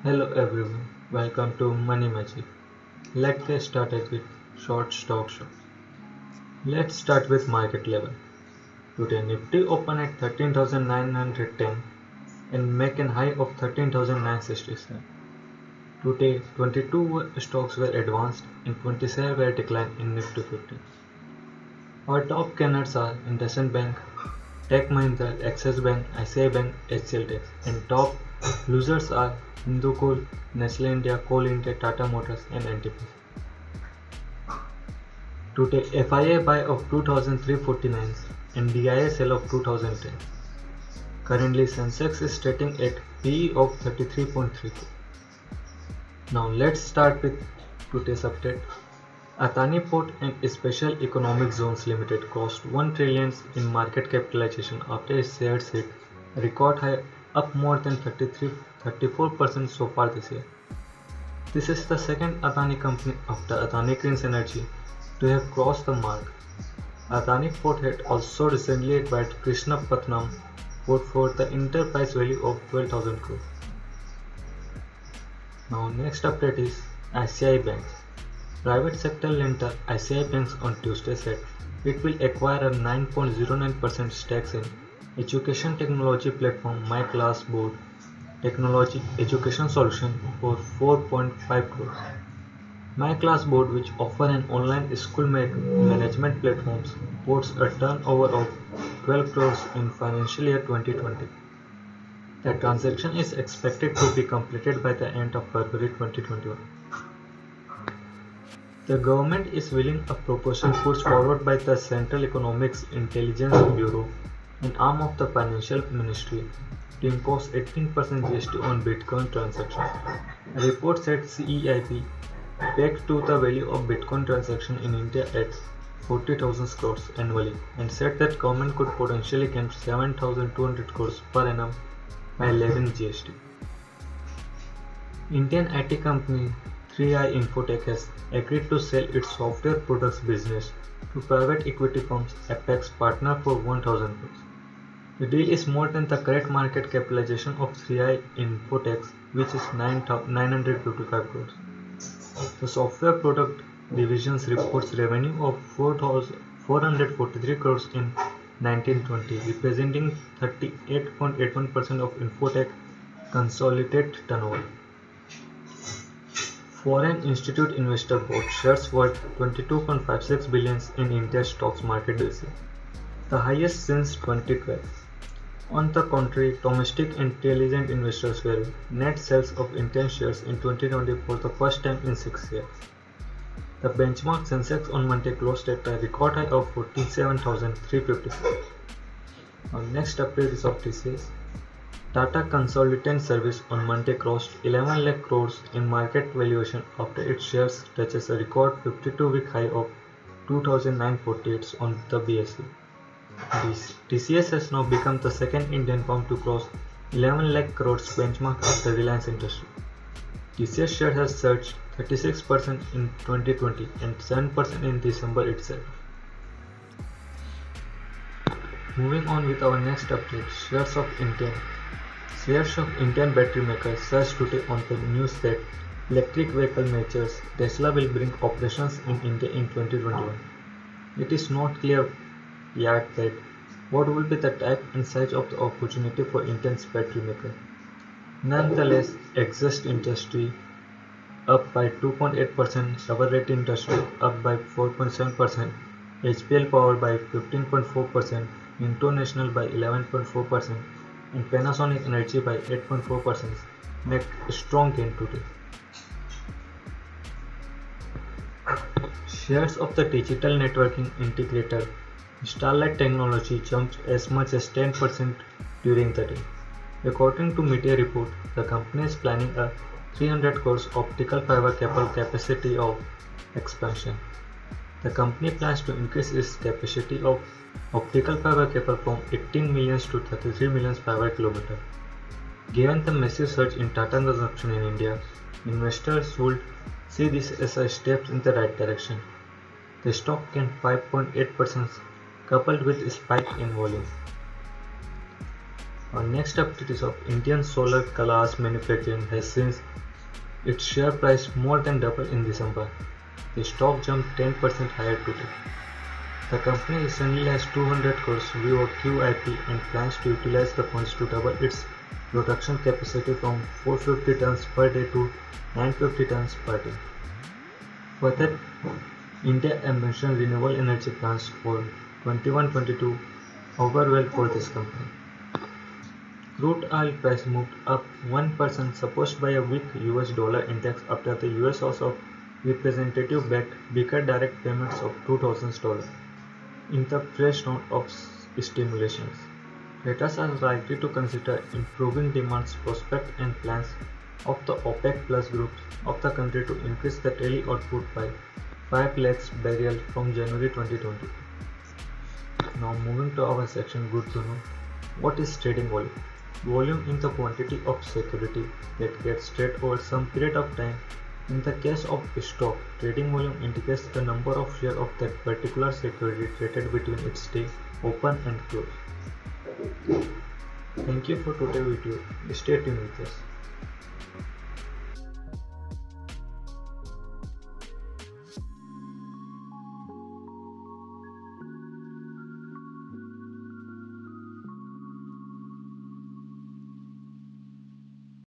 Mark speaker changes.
Speaker 1: Hello everyone, welcome to Money Magic. Let's get started with short stock show. Let's start with market level. Today Nifty opened at 13,910 and make an high of 13,967. Today 22 stocks were advanced and 27 were declined in Nifty 50. Our top gainers are IndusInd Bank, Tech Mahindra, Axis Bank, ICICI Bank, HCLTech, and top losers are Hindu Coal, Nestle India, Coal India, Tata Motors, and NTPC. Today, FII buy of 2,349 and DIA sell of 2010. Currently, Sensex is trading at PE of 33.34. Now, let's start with today's update. Adani Port and Special Economic Zones Limited crossed 1 trillion in market capitalization after its shares hit a record high, up more than 34% so far this year. This is the second Adani company after Adani Clean Energy to have crossed the mark. Adani Port had also recently acquired Krishnapatnam Port for the enterprise value of 12,000 crore. Now next update is ICICI Banks. Private sector lender ICICI Banks on Tuesday said it will acquire a 9.09% stake in education technology platform MyClassboard Technology Education Solution for 4.5 crores. MyClassboard, which offer an online school management platforms, reports a turnover of 12 crores in financial year 2020. The transaction is expected to be completed by the end of February 2021. The government is willing a proposal put forward by the Central Economics Intelligence Bureau, an arm of the Financial Ministry, to impose 18% GST on Bitcoin transactions. A report said CEIB pegged to the value of Bitcoin transaction in India at 40,000 crores annually and said that government could potentially gain 7,200 crores per annum by levying GST. Indian IT company 3i Infotech has agreed to sell its software products business to private equity firms Apex Partner for 1,000 crores. The deal is more than the current market capitalization of 3i Infotech, which is 955 crores. The software product divisions reports revenue of 443 crores in 1920, representing 38.81% of Infotech consolidated turnover. Foreign Institute Investor bought shares worth 22.56 billion in India's stocks market this year, the highest since 2012. On the contrary, domestic intelligent investors were net sales of Indian shares in 2020 for the first time in 6 years. The benchmark Sensex on Monday closed at a record high of 47,356. Our next update is of TCS. Tata Consultant Service on Monday crossed 11 lakh crores in market valuation after its shares touches a record 52-week high of 2,948 on the BSE. TCS has now become the second Indian firm to cross 11 lakh crores benchmark after Reliance Industries. TCS share has surged 36% in 2020 and 7% in December itself. Moving on with our next update, shares of Indian. Shares of Indian battery makers surged today on the news that electric vehicle makers Tesla will bring operations in India in 2021. It is not clear yet that what will be the type and size of the opportunity for Indian battery maker. Nonetheless, Exist Industry up by 2.8%, Eveready Industry up by 4.7%, HPL Power by 15.4%, International by 11.4%, and Panasonic Energy by 8.4% make a strong gain today. Shares of the digital networking integrator Starlight Technology jumped as much as 10% during the day. According to media report, the company is planning a 300 crores optical fiber cable capacity of expansion. The company plans to increase its capacity of optical fiber cable from 18 million to 33 million fiber kilometers. Given the massive surge in data consumption in India, investors would see this as a step in the right direction. The stock gained 5.8% coupled with a spike in volume. Our next update is of Indian Solar Glass Manufacturing has since its share price more than doubled in December. The stock jumped 10% higher today. The company recently has 200 crores view of QIP and plans to utilize the funds to double its production capacity from 450 tons per day to 950 tons per day. Further, India ambition renewable energy plans for 21-22 over well for this company. Crude oil price moved up 1% supported by a weak US dollar index after the US House of Representatives backed bigger direct payments of $2,000 in the fresh round of stimulations. Traders are likely to consider improving demand prospects and plans of the OPEC Plus groups of the country to increase the daily output by 5 lakhs barrels from January 2020. Now moving to our section Good to Know. What is trading volume? Volume is the quantity of security that gets traded over some period of time. In the case of stock, trading volume indicates the number of shares of that particular security traded between its day open and close. Thank you for today's video. Stay tuned with us.